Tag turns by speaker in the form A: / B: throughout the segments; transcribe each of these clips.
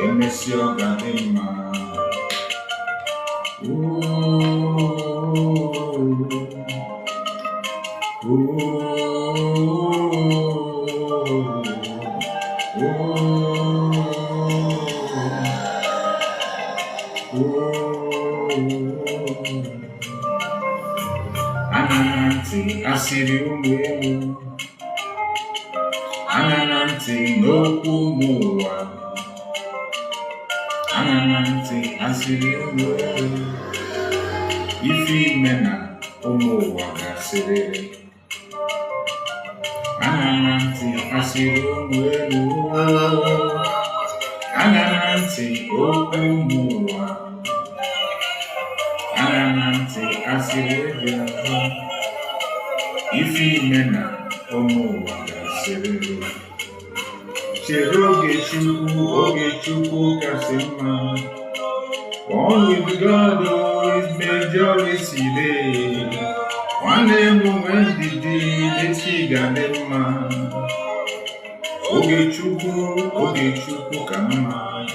A: emesio gadema. Ananti asiri umwelu, ananti nokumuwa, ananti asiri umwelu, ifi mena umuwa gasere. Ananti asiri umwelu, ananti okumuwa, ananti asiri umwelu, ifi mena umuwa gasere. Chere oge Chukwu kasima. One with God is majority day. One name when the day she got them man. Oge Chukwu kama.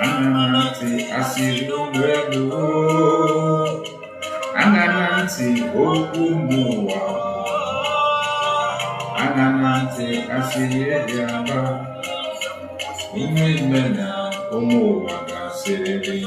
A: Ananti asiri mwelo. Ananti okumuwa. Ananti asiri yaba. Umemena umuwa gasere.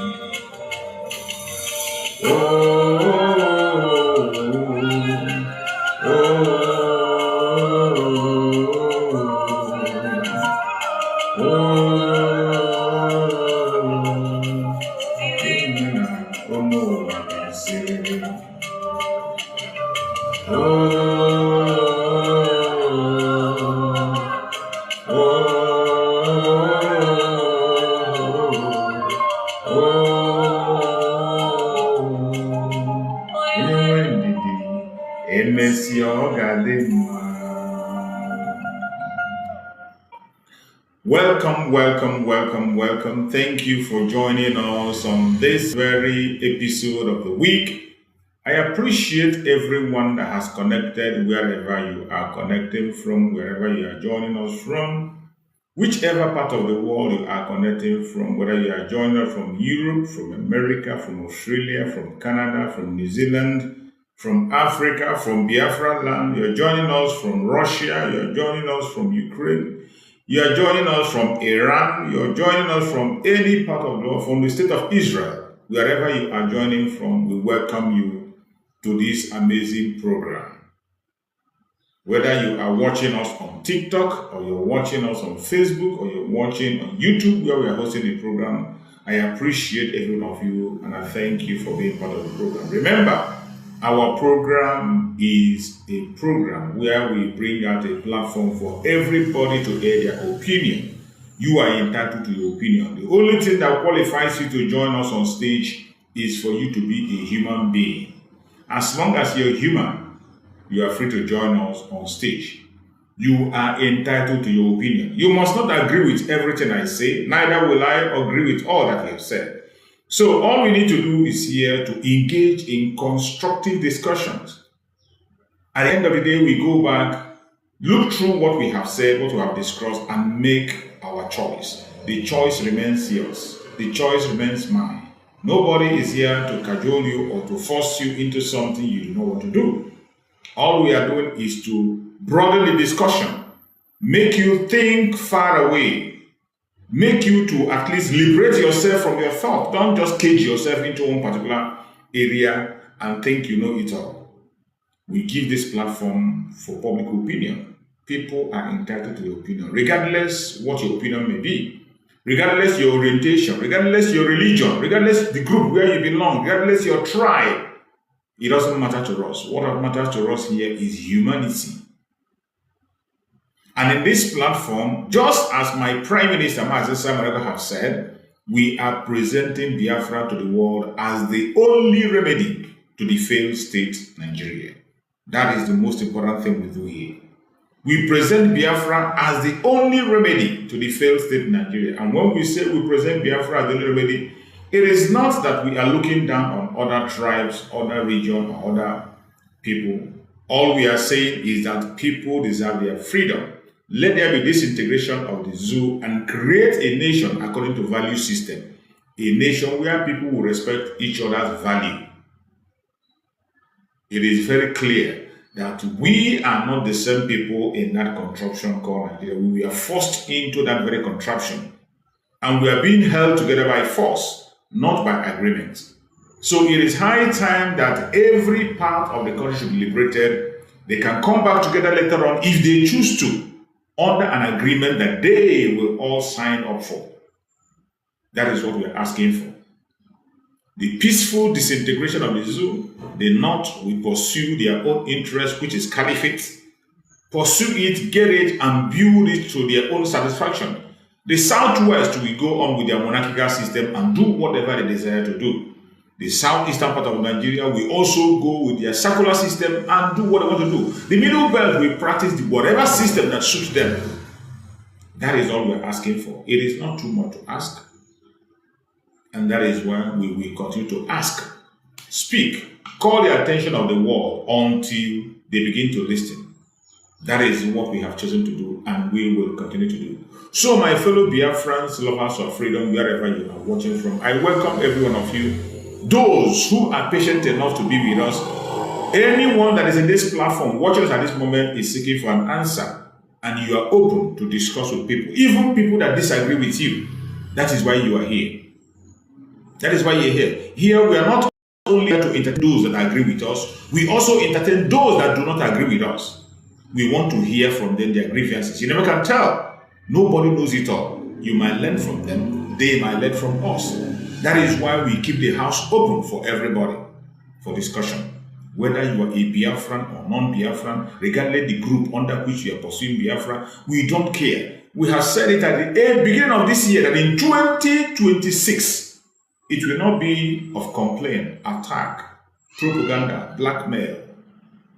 A: Welcome. Thank you for joining us on this very episode of the week. I appreciate everyone that has connected wherever you are connecting from, wherever you are joining us from, whichever part of the world you are connecting from, whether you are joining us from Europe, from America, from Australia, from Canada, from New Zealand, from Africa, from Biafra land, you're joining us from Russia, you're joining us from Ukraine, you are joining us from Iran, you are joining us from any part of the world, from the state of Israel, wherever you are joining from, we welcome you to this amazing program. Whether you are watching us on TikTok, or you're watching us on Facebook, or you're watching on YouTube where we are hosting the program, I appreciate every one of you and I thank you for being part of the program. Remember, our program is a program where we bring out a platform for everybody to air their opinion. You are entitled to your opinion. The only thing that qualifies you to join us on stage is for you to be a human being. As long as you're human, you are free to join us on stage. You are entitled to your opinion. You must not agree with everything I say, neither will I agree with all that you have said. So all we need to do is here to engage in constructive discussions. At the end of the day, we go back, look through what we have said, what we have discussed, and make our choice. The choice remains yours. The choice remains mine. Nobody is here to cajole you or to force you into something you do not want to do. All we are doing is to broaden the discussion, make you think far away, make you to at least liberate yourself from your thought. Don't just cage yourself into one particular area and think you know it all. We give this platform for public opinion. People are entitled to their opinion, regardless what your opinion may be, regardless your orientation, regardless your religion, regardless the group where you belong, regardless your tribe. It doesn't matter to us. What matters to us here is humanity. And in this platform, just as my Prime Minister, Mazi Samarego, have said, we are presenting Biafra to the world as the only remedy to the failed state Nigeria. That is the most important thing we do here. We present Biafra as the only remedy to the failed state Nigeria. And when we say we present Biafra as the only remedy, it is not that we are looking down on other tribes, other regions, or other people. All we are saying is that people deserve their freedom. Let there be disintegration of the zoo and create a nation according to value system. A nation where people will respect each other's value. It is very clear that we are not the same people in that contraption called Nigeria. We are forced into that very contraption. And we are being held together by force, not by agreement. So it is high time that every part of the country should be liberated. They can come back together later on if they choose to, under an agreement that they will all sign up for. That is what we are asking for. The peaceful disintegration of the zoo. The North will pursue their own interest, which is caliphate. Pursue it, get it, and build it to their own satisfaction. The Southwest will go on with their monarchical system and do whatever they desire to do. The southeastern part of Nigeria will also go with their secular system and do what they want to do. The Middle Belt will practice whatever system that suits them. That is all we're asking for. It is not too much to ask. And that is why we will continue to ask, speak, call the attention of the world until they begin to listen. That is what we have chosen to do, and we will continue to do. So, my fellow Biafrans, lovers of freedom, wherever you are watching from, I welcome every one of you. Those who are patient enough to be with us, anyone that is in this platform watching us at this moment is seeking for an answer, and you are open to discuss with people, even people that disagree with you. That is why you are here. That is why you're here. Here we are not only here to entertain those that agree with us, we also entertain those that do not agree with us. We want to hear from them their grievances. You never can tell. Nobody knows it all. You might learn from them. They might learn from us. That is why we keep the house open for everybody for discussion. Whether you are a Biafran or non-Biafran, regardless the group under which you are pursuing Biafra, we don't care. We have said it at the beginning of this year that in 2026, it will not be of complaint, attack, propaganda, blackmail,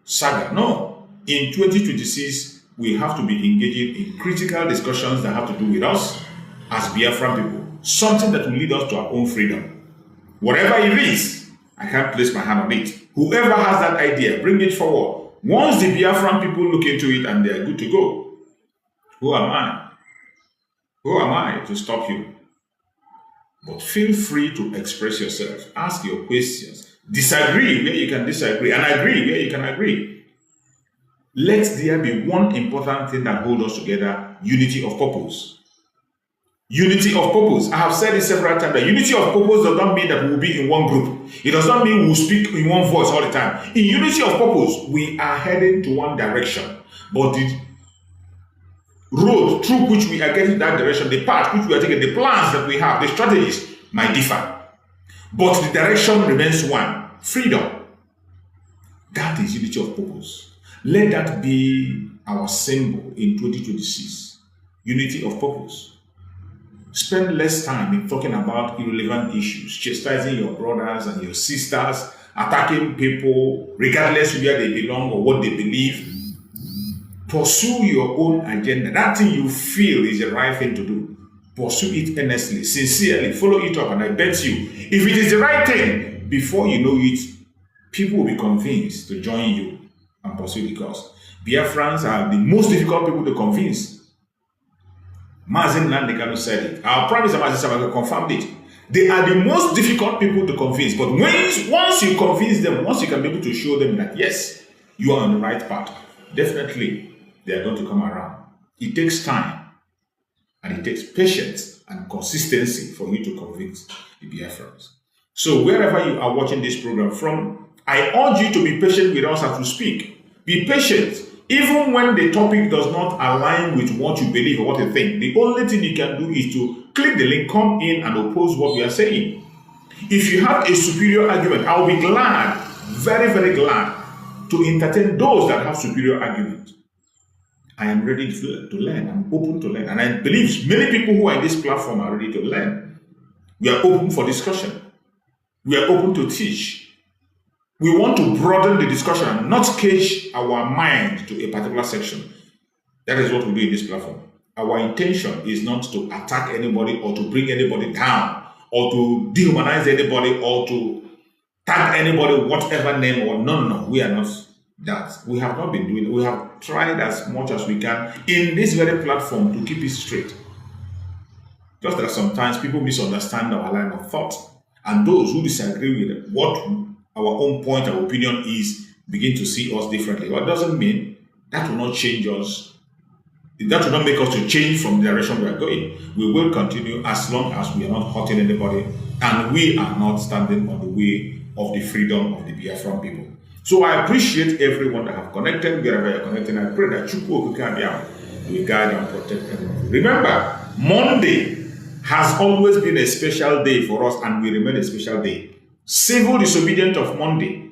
A: saga. No. In 2026, we have to be engaging in critical discussions that have to do with us as Biafran people. Something that will lead us to our own freedom. Whatever it is, I can't place my hand on it. Whoever has that idea, bring it forward. Once the Biafran people look into it and they are good to go, who am I? Who am I to stop you? But feel free to express yourself. Ask your questions. Disagree where you can disagree. And agree where you can agree. Let there be one important thing that holds us together. Unity of purpose. Unity of purpose. I have said it several times that unity of purpose does not mean that we will be in one group. It does not mean we will speak in one voice all the time. In unity of purpose, we are heading to one direction. But the road through which we are getting that direction, the path which we are taking, the plans that we have, the strategies might differ. But the direction remains one. Freedom. That is unity of purpose. Let that be our symbol in 2026. Unity of purpose. Spend less time in talking about irrelevant issues, chastising your brothers and your sisters, attacking people regardless where they belong or what they believe. Pursue your own agenda. That thing you feel is the right thing to do. Pursue it earnestly, sincerely, follow it up, and I bet you, if it is the right thing, before you know it, people will be convinced to join you and pursue the cause. Biafrans are the most difficult people to convince. Mazin Nandekano said it. Our Prime Minister Mazin Sabaka confirmed it. They are the most difficult people to convince. But once you convince them, once you can be able to show them that, yes, you are on the right path, definitely they are going to come around. It takes time, and it takes patience and consistency for you to convince the Biafrans. So wherever you are watching this program from, I urge you to be patient with us as we speak. Be patient. Even when the topic does not align with what you believe or what you think, the only thing you can do is to click the link, come in and oppose what we are saying. If you have a superior argument, I'll be glad, very, very glad, to entertain those that have superior argument. I am ready to learn. I'm open to learn. And I believe many people who are in this platform are ready to learn. We are open for discussion. We are open to teach. We want to broaden the discussion and not cage our mind to a particular section. That is what we do in this platform. Our intention is not to attack anybody or to bring anybody down or to dehumanize anybody or to tag anybody, whatever name or no. We are not that we have not been doing. We have tried as much as we can in this very platform to keep it straight. Just that sometimes people misunderstand our line of thought, and those who disagree with what our own point of opinion is begin to see us differently. What doesn't mean that will not change us. That will not make us to change from the direction we are going. We will continue as long as we are not hurting anybody and we are not standing on the way of the freedom of the Biafran people. So I appreciate everyone that have connected, wherever you're connecting. I pray that Chukwu will guide and protect everyone. Remember, Monday has always been a special day for us and will remain a special day. Civil disobedience of Monday,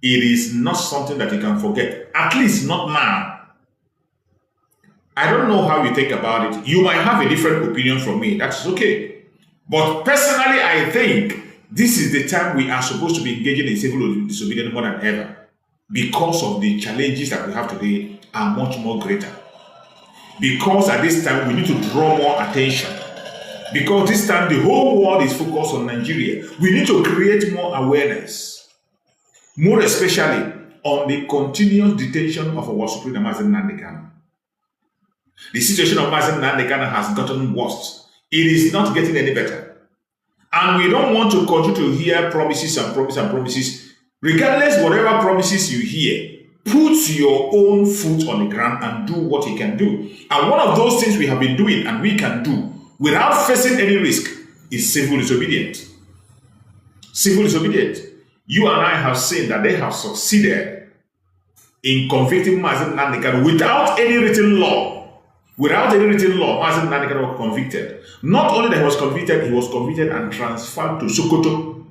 A: it is not something that you can forget, at least not now. I don't know how you think about it. You might have a different opinion from me. That's okay. But personally, I think this is the time we are supposed to be engaging in civil disobedience more than ever, because of the challenges that we have today are much more greater. Because at this time, we need to draw more attention. Because this time, the whole world is focused on Nigeria. We need to create more awareness, more especially on the continuous detention of our Supreme Mazen Nnamdi Kanu. The situation of Mazen Nnamdi Kanu has gotten worse. It is not getting any better. And we don't want to continue to hear promises and promises and promises. Regardless, whatever promises you hear, put your own foot on the ground and do what you can do. And one of those things we have been doing and we can do without facing any risk is civil disobedience. Civil disobedience. You and I have seen that they have succeeded in convicting Mazen Nnamdi Kanu without any written law. Without any written law, Mazen Nnamdi Kanu was convicted. Not only that he was convicted and transferred to Sokoto.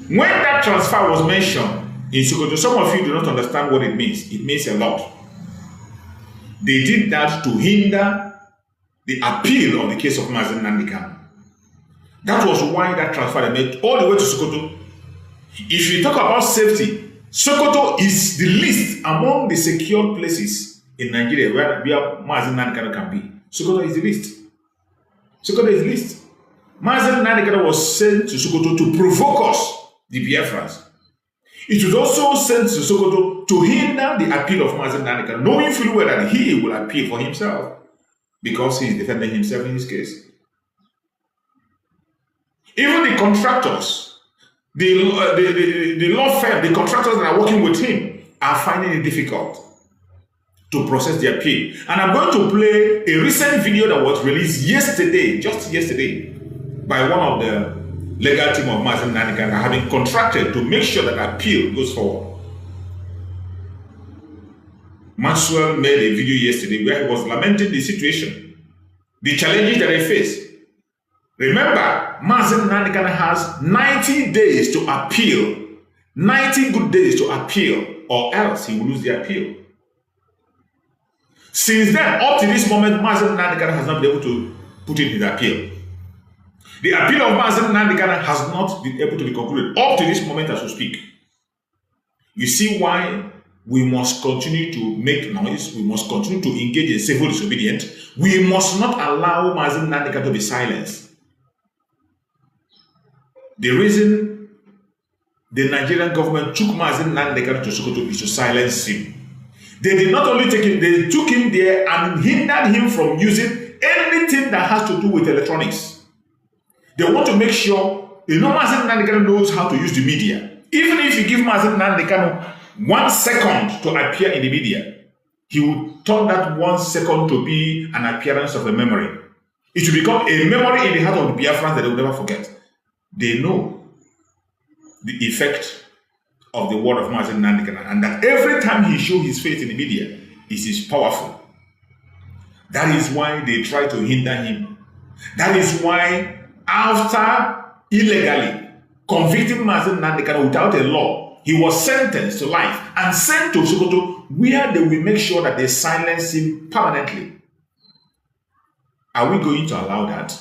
A: When that transfer was mentioned in Sokoto, some of you do not understand what it means. It means a lot. They did that to hinder the appeal of the case of Mazen Nnamdi Kanu. That was why that transfer they made all the way to Sokoto. If you talk about safety, Sokoto is the least among the secure places in Nigeria where Mazen Nnamdi Kanu can be. Sokoto is the least. Sokoto is the least. Mazen Nnamdi Kanu was sent to Sokoto to provoke us, the Biafrans. It was also sent to Sokoto to hinder the appeal of Mazen Nnamdi Kanu, knowing fully well that he will appeal for himself because he is defending himself in his case. Even the contractors, the law firm, the contractors that are working with him are finding it difficult to process the appeal. And I'm going to play a recent video that was released yesterday, just yesterday, by one of the legal team of Mazen Nnamdi Kanu having contracted to make sure that appeal goes forward. Maxwell made a video yesterday where he was lamenting the situation, the challenges that they face. Remember, Mazen Nnamdi Kanu has 90 days to appeal, 90 good days to appeal, or else he will lose the appeal. Since then, up to this moment, Mazen Nnamdi Kanu has not been able to put in his appeal. The appeal of Mazen Nnamdi Kanu has not been able to be concluded up to this moment as we speak. You see why we must continue to make noise, we must continue to engage in civil disobedience. We must not allow Mazen Nnamdi Kanu to be silenced. The reason the Nigerian government took Mazen Nnamdi Kanu to Sokoto is to silence him. They did not only take him, they took him there and hindered him from using anything that has to do with electronics. They want to make sure, Mazen Nnamdi Kanu knows how to use the media. Even if you give Mazen Nnamdi Kanu 1 second to appear in the media, he will turn that 1 second to be an appearance of a memory. It will become a memory in the heart of the Biafrans that they will never forget. They know the effect of the word of Mazen Nnamdi Kanu, and that every time he shows his face in the media, it is powerful. That is why they try to hinder him. That is why after illegally convicting Mazen Nnamdi Kanu without a law, he was sentenced to life and sent to Sokoto, where they will make sure that they silence him permanently. Are we going to allow that?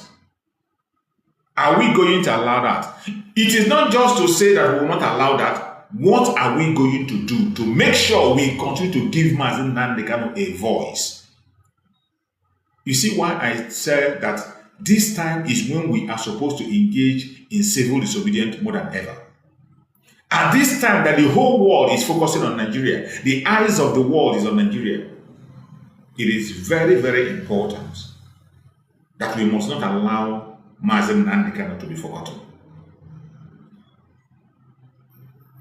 A: Are we going to allow that? It is not just to say that we will not allow that. What are we going to do to make sure we continue to give Mazen Nnamdi Kanu a voice? You see why I said that this time is when we are supposed to engage in civil disobedience more than ever. At this time that the whole world is focusing on Nigeria, the eyes of the world is on Nigeria, it is very, very important that we must not allow Mazen Nandikano to be forgotten.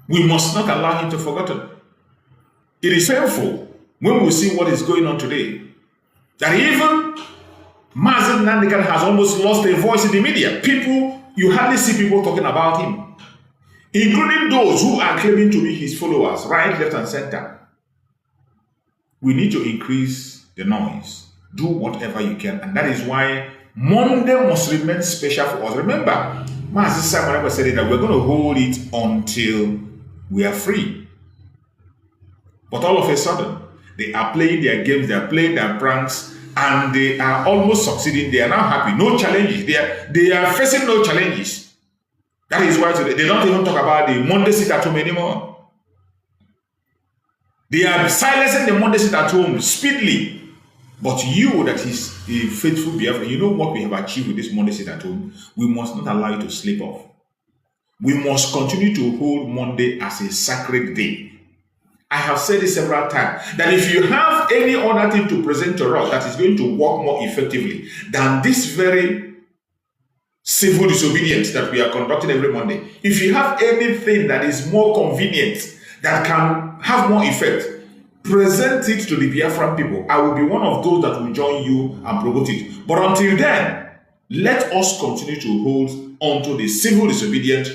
A: We must not allow him to be forgotten. It is painful when we see what is going on today, that even Mazen Nandikano has almost lost a voice in the media. You hardly see people talking about him, including those who are claiming to be his followers, right, left, and center. We need to increase the noise. Do whatever you can. And that is why Monday must remain special for us. Remember, Master Simon said that we're going to hold it until we are free. But all of a sudden, they are playing their games, they are playing their pranks, and they are almost succeeding. They are now happy. No challenges. They are facing no challenges. That is why today they don't even talk about the Monday sit at home anymore. They are silencing the Monday sit at home speedily. But you, that is a faithful Biafra, you know what we have achieved with this Monday sit at home? We must not allow it to slip off. We must continue to hold Monday as a sacred day. I have said it several times, that if you have any other thing to present to us that is going to work more effectively than this very civil disobedience that we are conducting every Monday, if you have anything that is more convenient, that can have more effect, present it to the Biafran people. I will be one of those that will join you and promote it. But until then, let us continue to hold on to the civil disobedience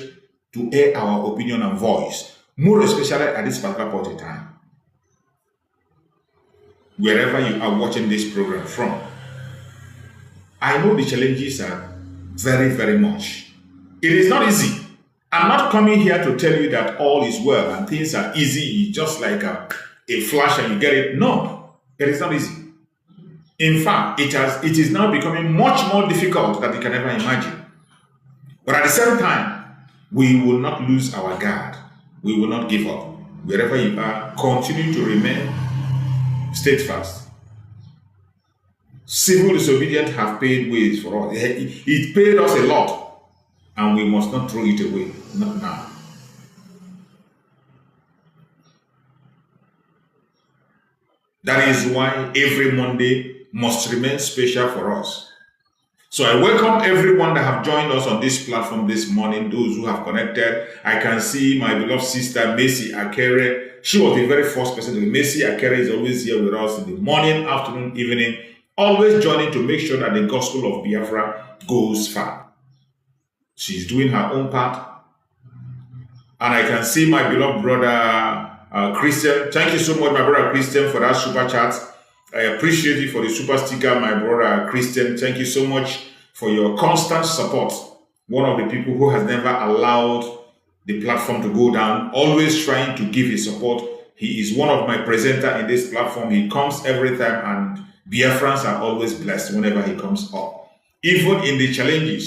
A: to air our opinion and voice, more especially at this particular point in time. Wherever you are watching this program from, I know the challenges are very, very much. It is not easy. I'm not coming here to tell you that all is well and things are easy, just like a flash and you get it. No, it is not easy. In fact, it is now becoming much more difficult than you can ever imagine. But at the same time, we will not lose our guard. We will not give up. Wherever you are, continue to remain steadfast. Civil disobedience have paid ways for us. It paid us a lot, and we must not throw it away. Not now. That is why every Monday must remain special for us. So I welcome everyone that have joined us on this platform this morning, those who have connected. I can see my beloved sister, Macy Akere. She was the very first person. Macy Akere is always here with us in the morning, afternoon, evening, always joining to make sure that the gospel of Biafra goes far. She's doing her own part. And I can see my beloved brother, Christian. Thank you so much, my brother Christian, for that super chat. I appreciate you for the super sticker, my brother Christian. Thank you so much for your constant support. One of the people who has never allowed the platform to go down, always trying to give his support. He is one of my presenters in this platform. He comes every time, and Biafrans are always blessed whenever he comes up. Even in the challenges,